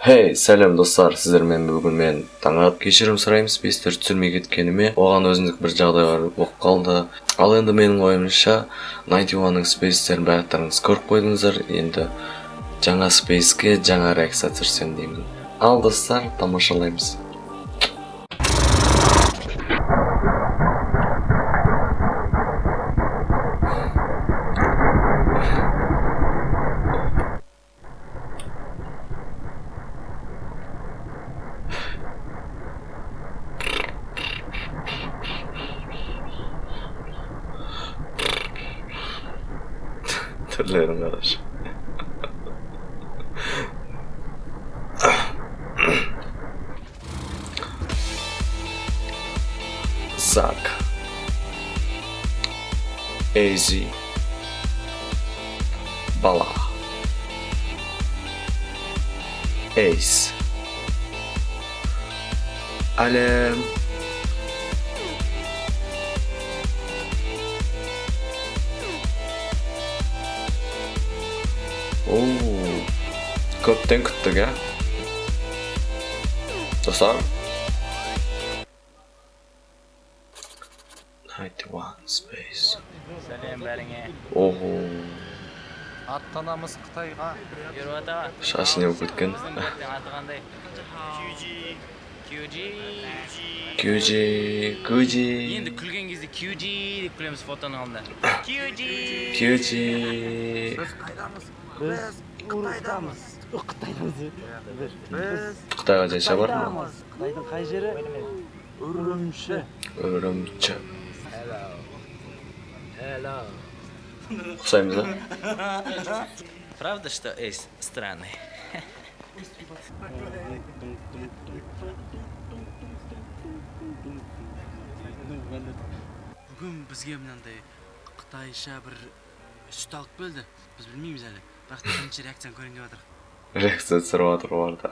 Hey, сәлем достар, сіздермен бүгін мен таңат кешірім сұраймын спейстер түсірмей кеткеніме. Оған өзіндік бір жағдайлар болып қалды. Ал енді менің ойымша 91-ның спейстерін бәріңіз көріп қойдыңыздар. Енді жаңа спейске жаңа реакция түсірсем деймін. Ал достар, тамашалаймыз. Türlerin kardeş. Zack, AZ, Bala, Ace, Alem, Köpten küttük ya. Dostlar. 91 space. Сәлем бәріңе. Ого. Аттанамыз Қытайға. Ервата. Шашын yok өткен. Біздің бәттің аты қандай? QG. Енді күлген кезде QG деп күлеміз фотоның алдында. QG. Біз қайдамыз? Біз Қытайдамыз. Біз Қытайға жайша бар ма? Қытайдың қай жері? Үрімші. Үрімші. Ұқсаймыз да? Правда, что Эйс странный? Бүгін бізге мынандай қытайша бір сүт алып келді. Біз білмейміз әлі. Бірақ бірінші реакцияны көрейін деп жатырмық. Реакция түсіріп жатыр барда.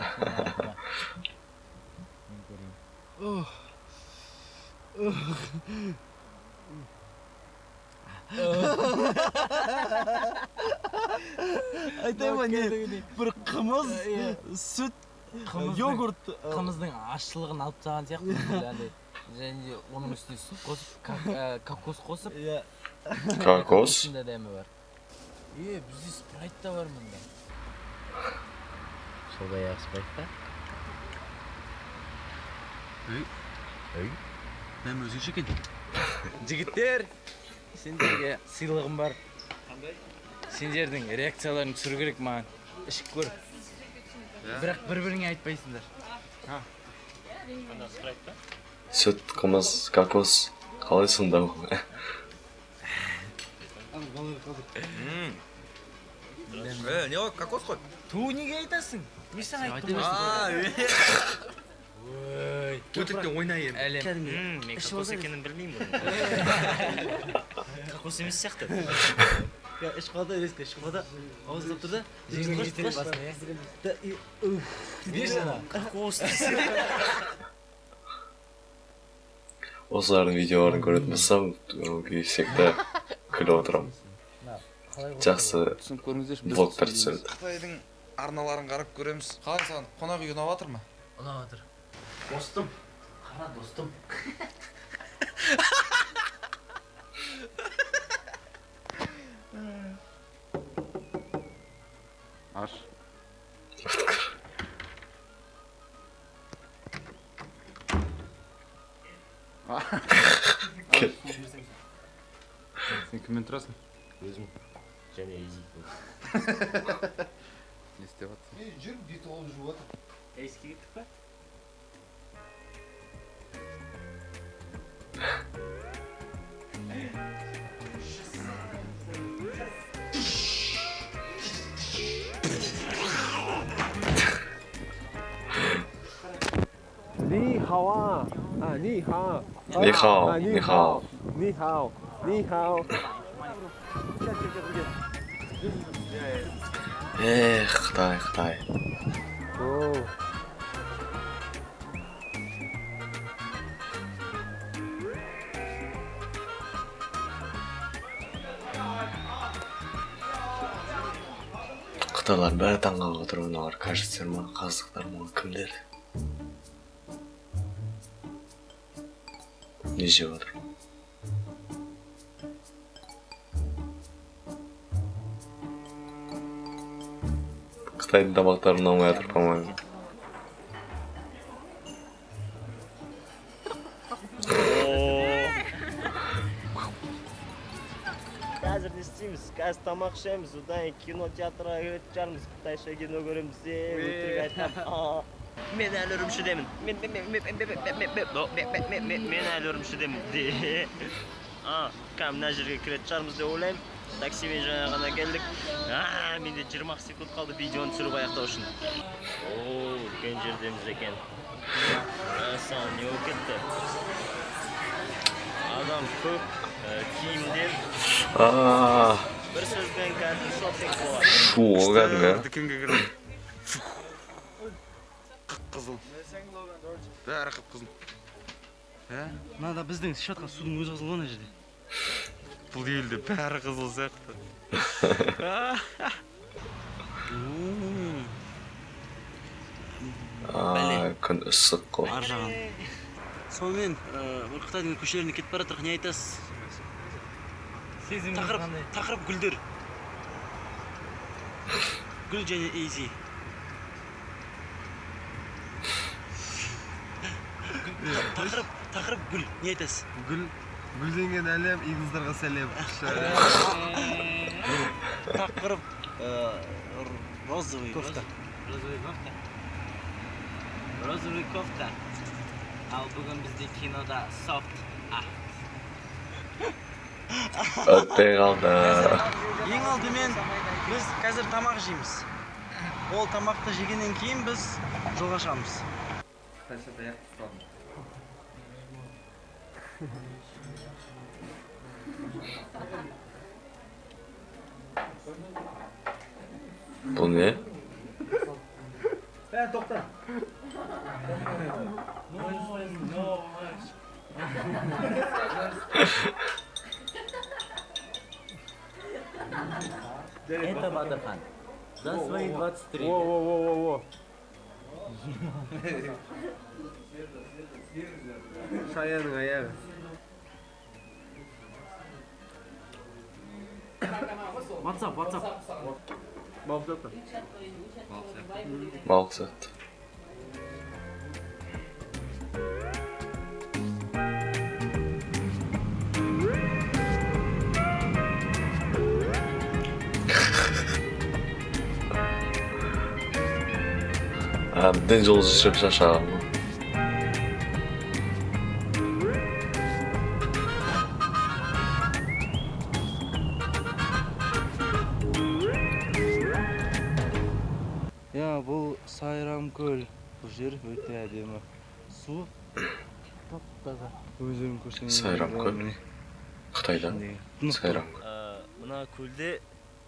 Айтайын не? Бір қымыз, сүт, йогурт. Қымыздың ашылығын алып тастаған сияқты. Және оның үстіне сүт қосып, кокос қосып. Кокос. Ішінде дәмі бар. Бізде спрайт та бар мұнда. Солдай ақ спрайт та. Дәмі өзгеше екен. Жігіттер, сендерге сыйлығым бар. Сендердің реакцияларын түсіру керек маған. Ішіп көр. Бірақ бір-біріңе айтпайсыңдар. Süt, қымыз, кокос. Қалай сонда бұл? Не ол кокос қой? Ту неге айтасың? Не саған айттым? Өтіріктен ойнайын. Әлем. Мен кокос екенін білмеймін. Кокос емес сияқты. Іш қалда өреске, іш қалда ауызын тұр да. Жеңін жетелі басына, Не жаңа? Кокос дейсің. Осылардың видеоларын көретін болсам, кейсекті күліп отырамын. Жақсы влогтар түсірді. Қытайдың арналарын қарап көреміз. Қалай саған қонақ үй ұнап жатыр ма? ұнап жатыр. Достым, қара достым. Аш. Сен кіммен тұрасың? Өзім және Ези. Не істеп жатсың? Жүр, бет олып жүріп жатыр. Эйске кеттік па? Ni hao ah. Ni hao. 你好，你好。 Ni hao. Ni hao. Қытай. Oh. Кытайлар бәрі таң қалып отыр, мыналар кажеттер ма, қаздықтар ма, кімдер? Не жеп отыр? Қытайдың тамақтары ұнамай жатыр, по-моему. Қазір не істейміз? Қазір тамақ ішеміз, одан кейін кино театрға кетіп жатырмыз, қытайша кино көреміз деп өтірік айтам. Мен әлі үрімшідемін. Мен әлі үрімшідемін. Кәм мына жерге кіретін шығармыз деп ойлаймын. Таксимен жаңа ғана келдік. Менде 20 секунд қалды видеоны түсіріп аяқтау үшін. Үлкен жердеміз екен. Саған не болып кетті? Адам көп, киімдер. Бір сөзбен кәдімгі шоппинг болады. Шу, кәдімгі. Дүкенге кірдім. Қып-қызыл. Бәрі қып-қызыл. Мынада біздің шатқан судың өзі қызыл ана жерде. Бұл елде бәрі қызыл сияқты. Күн ыстық қой. Ар жағын. Сонымен Қытайдың көшелеріне кетіп бара жатырық, не айтасыз? Тақырып гүлдер. Гүл және Эйзи. Тақырып гүл, не айтасыз? Гүлденген әлем, игіздарға сәлем. Тақырып розовый кофта. Розовый кофта. Ал бүгін бізде кинода софт. Өтпей қалды. Ең алдымен біз қазір тамақ жейміз. Ол тамақты жегеннен кейін біз жолға шығамыз. Бұл не? Тоқта. Это Бадырхан. За свои 23. Во. Шаяның аяғы. WhatsApp. Бауқсатты. Балқысат. Әбден жол жүріп шашағым. Бұл Сайрам көл. Бұл жер өте әдемі. Су тап-таза. Өздерің көрсеңіз. Сайрам көл. Қытайда. Сайрам көл. Мына көлде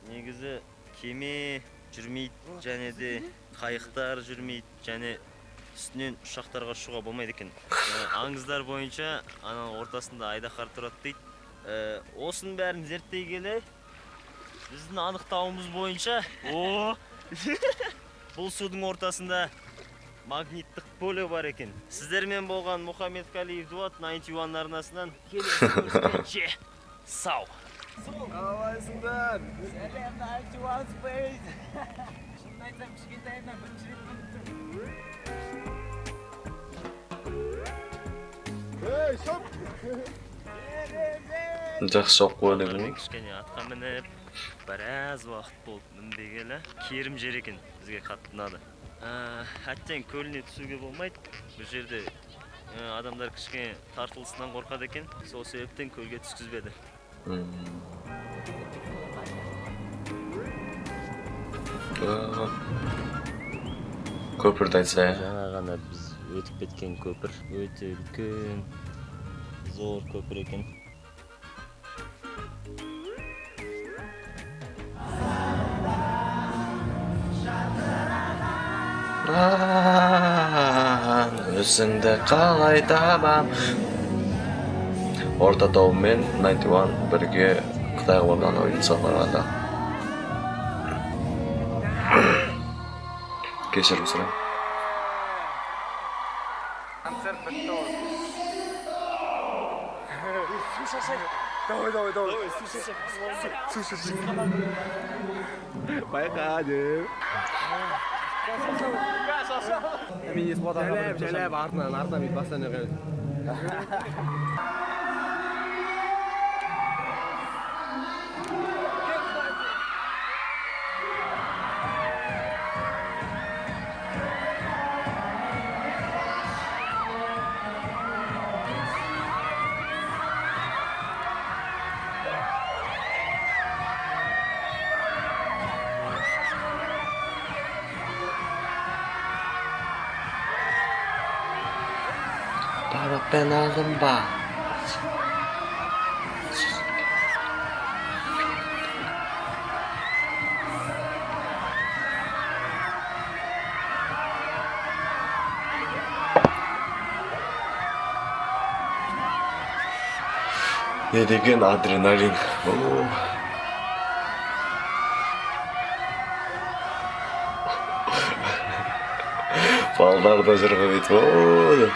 негізі кеме жүрмейді, және де қайықтар жүрмейді, және үстінен ұшақтарға ұшуға болмайды екен. Аңыздар бойынша ананың ортасында айдаһар тұрады дейді. Осының бәрін зерттей келе, біздің анықтауымыз бойынша, бұл судың ортасында магниттік поле бар екен. Сіздермен болған Мұхаммед Қалиев Дуат 91 арнасынан келесі көріскенше сау. Қалайсыңдар? Сәлем, 91 Space. Шынын айтсам, кішкентайымнан бірінші рет көрдім. Жақсы жоқ қойды ғой. Кішкене атқа мініп, біраз уақыт болды мінбегелі. Керім жер екен, бізге қатты ұнады. Әттең көліне түсуге болмайды. Бұл жерде адамдар кішкене тартылысынан қорқады екен. Сол себептен көлге түскізбеді. Көпірді айтса. Жаңа ғана біз өтіп кеткен көпір. Өте үлкен, зор көпір екен. Өзіңді қалай табам. Орта тобымен 91 бірге Қытайға барған ойын сапарға. Кешірім сұрайм. Концерт бітті ғой. Давай. Су шашайық. Байқадым. Жәләп артынан бүйтіп бастан өңгені. Baba ben aldım bak. Ne деген adrenalin. Oo. Балдар да жүріп өйтіп. Oo.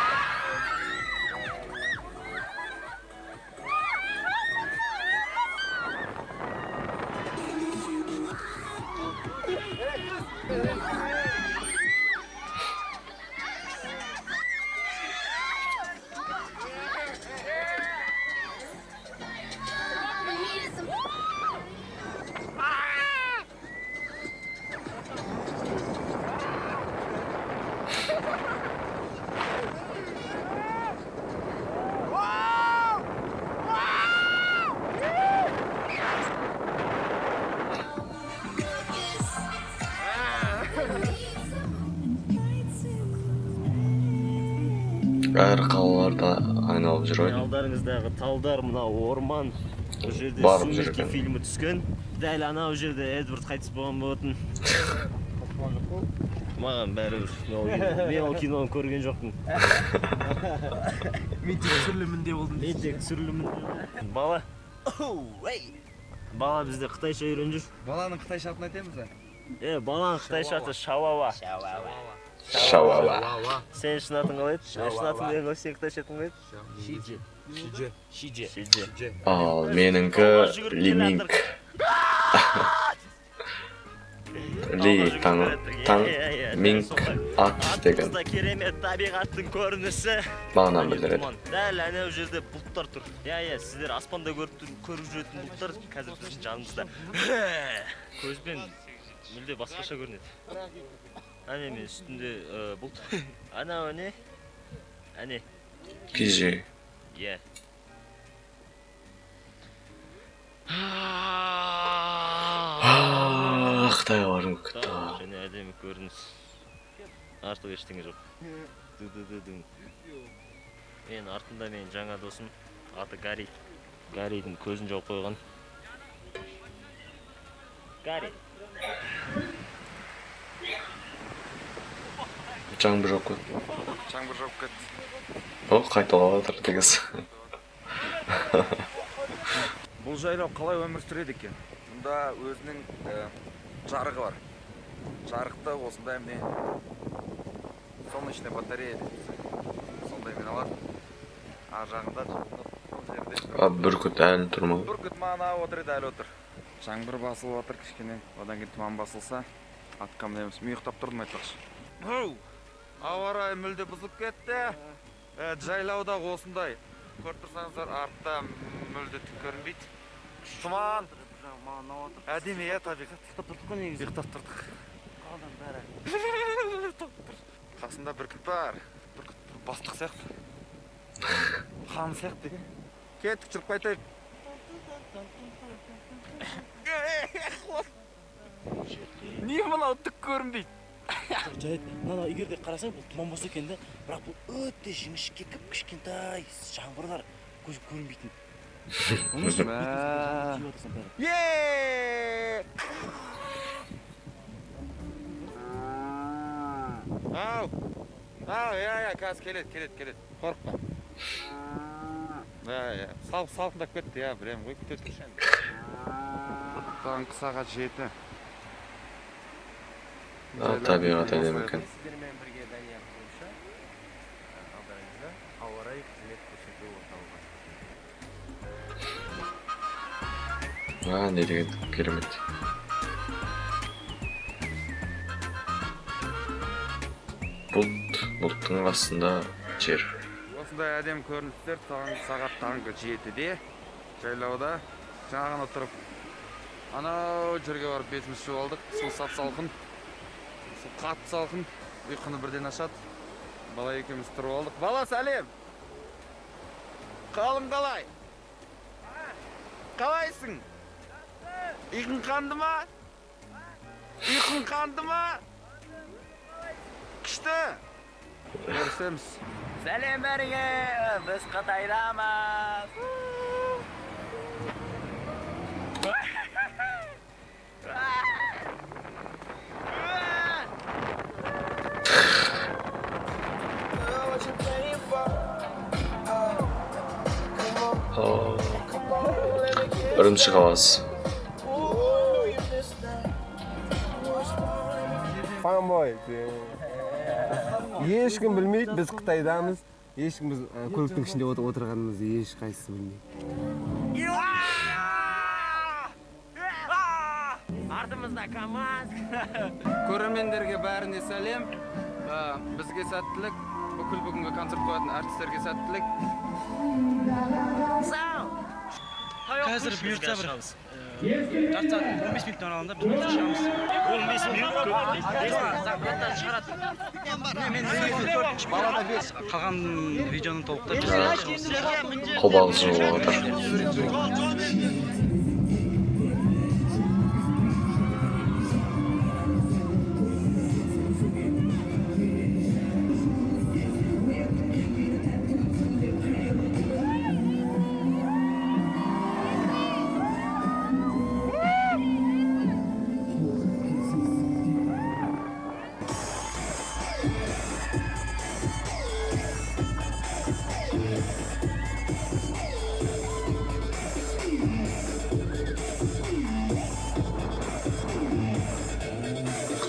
Әр қалаларда айналып жүр ғой. Алдарыңыздағы талдар, мына орман. Бұл жерде Барып «Сумерки» жүрген. фильмі түскен. Дәл анау жерде Эдвард қайтыс болған болатын. Маған бәрібір. Мен ол киноны көрген жоқпын. Мен тек түсірілімінде болдым. Мен тек түсірілімінде. Бала. Бала бізде қытайша үйреніп жүр. Баланың қытайша атын айтамыз ба? Баланың қытайша аты Шауава. Шауава. Сен шын атың қалай еді? Шын атың деген ғой, сен қытайша атың қалай еді? Шиже. Ал меніңкі Лиминг. Ли таң Минг ат деген Атымызда керемет табиғаттың көрінісі. мағынаны білдіреді. Дәл әнеу жерде бұлттар тұр. Сіздер аспанда көріп жүретін бұлттар қазір біздің жанымызда. Көзбен мүлде басқаша көрінеді. Әне мен үстінде бұлт. Анау не? Әне. Киже. Қытайға барғым келіп кетті. Және әдемі көрініс. Артық ештеңе жоқ. Мен артында менің жаңа досым, аты Гарри. Гарридің көзін жауып қойған. Гарри. Жаңбыр жауып кетті. Жаңбыр жауып кетті. О, қайталап жатыр дегіз. Бұл жайлау қалай өмір сүреді екен? Мұнда өзінің жарығы бар. Жарықты осындай міне солнечный батарея дейді. Сондаймен алады. Ар жағында жерде. Бүркіт әлі тұрмау. Бүркіт мана отырды, әлі отыр. Жаңбыр басылып отыр кішкене. Одан кейін тұман басылса, атқа мінеміз. Мен ұйықтап тұрдым айтпақшы. Ауа райы мүлде бұзылып кетті. Жайлауда осындай. Көріп тұрсаңыздар, артта мүлде түк көрінбейді. Тұман. Әдемі табиғат. Ұйықтап тұрдық. Қасында бүркіт бар. Бүркіт бастық сияқты. Хан сияқты. Кеттік, жүріп қайтайық. Не мынау түк көрінбейді? Жайт, мына егер де қарасаң, бұл тұман болса екен де, бірақ бұл өте жіңішке кішкентай жаңбырлар көз көрінбейтін. Қазір келеді. Қорықпа. Салқындап кетті, білем ғой, күтеді. Таңғы сағат 7. табиғат әдемі екен. Сіздермен бірге Дания бойынша алдарыңызда ауа райы қызмет көрсету орталығы. Не деген керемет. Бұлттың астында жер. Осындай әдем көріністер сағат таңғы 7-де жайлауда жаңағын отырып анау жерге барып бетіміз жуып алдық. Су сап-салқын, су қатты салқын, ұйқыны бірден ашады. Бала екеуміз тұрып алдық. Бала, сәлем! Қалың қалай? Қалайсың? Ұйқың қанды ма? Ұйқың қанды ма? Күшті! Көрісеміз. Сәлем бәріңе, біз Қытайдамыз. Үрімші қаласы. Fanboy. Ешкім білмейді, біз Қытайдамыз. Ешкім біз көліктің ішінде отырғанымызды еш қайсысы білмейді. Артымызда КамАЗ. Көрермендерге бәріне сәлем. Бізге сәттілік, бүкіл бүгінгі концерт қоятын әртістерге сәттілік. Қазір бұйыртса бір жарты сағат 15 минуттан алғанда біз бұйыртса шығамыз. 15 минут. Заттар шығарады. Мен балада бес қалған видеоны толықтап біз Қобалжы болып отыр.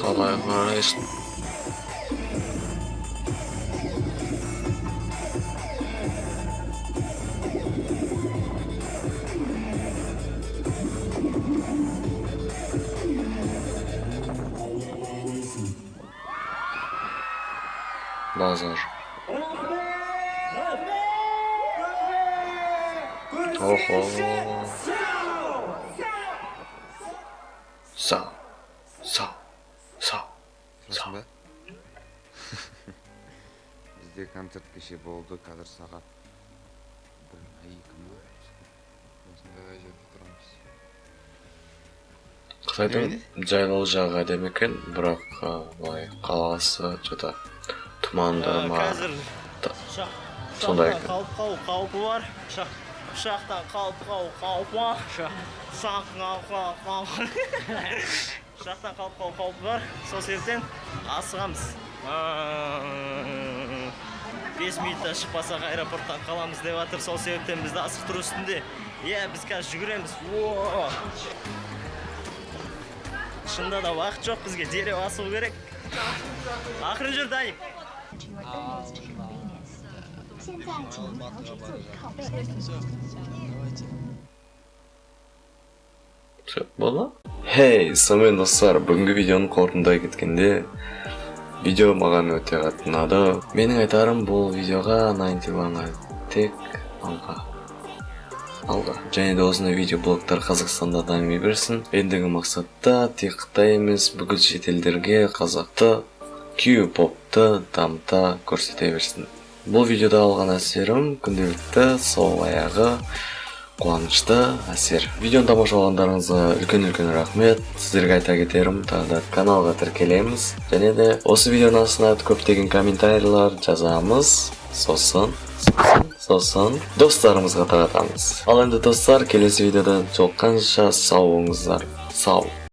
Қалай қарайсың? Базар. Охо. Сау. Бізде концерт кеше болды, қазір сағат 1-2 ма? Осындай жерде тұрамыз. Қытайдың жайлау жағы әдемі екен, бірақ қаласы жота тұманды ма? Қазір Сондай екен. қаупі бар. Ұшақтан қаупі бар. Ұшақтан қаупі бар. Сол себептен асығамыз. 5 минутта шықпасақ аэропорттан қаламыз деп жатыр. Сол себептен бізді асықтыру үстінде. Біз қазір жүгіреміз. Шында да уақыт жоқ, бізге дереу асығу керек. Ақырын жүр, Даник. 现在请您调整座椅靠背。 Болды? Хей, сонымен достар, бүгінгі видеоны қорытындылай кеткенде видео маған өте қатты ұнады. Менің айтарым бұл видеоға 91-ға тек алға. Және де осындай видеоблогтар Қазақстанда дами берсін. Ендігі мақсатта тек Қытай емес, бүкіл шетелдерге қазақты, Q-попты дамыта көрсете берсін. Бұл видеода алған әсерім күнделікті сол аяғы қуанышты әсер. Видеоны тамашалағандарыңызға үлкен рахмет. Сіздерге айта кетерім, тағы да каналға тіркелеміз. Және де осы видеоның астына көптеген комментарийлер жазамыз. Сосын достарымызға таратамыз. Ал енді достар, келесі видеода жолыққанша сау болыңыздар. Сау.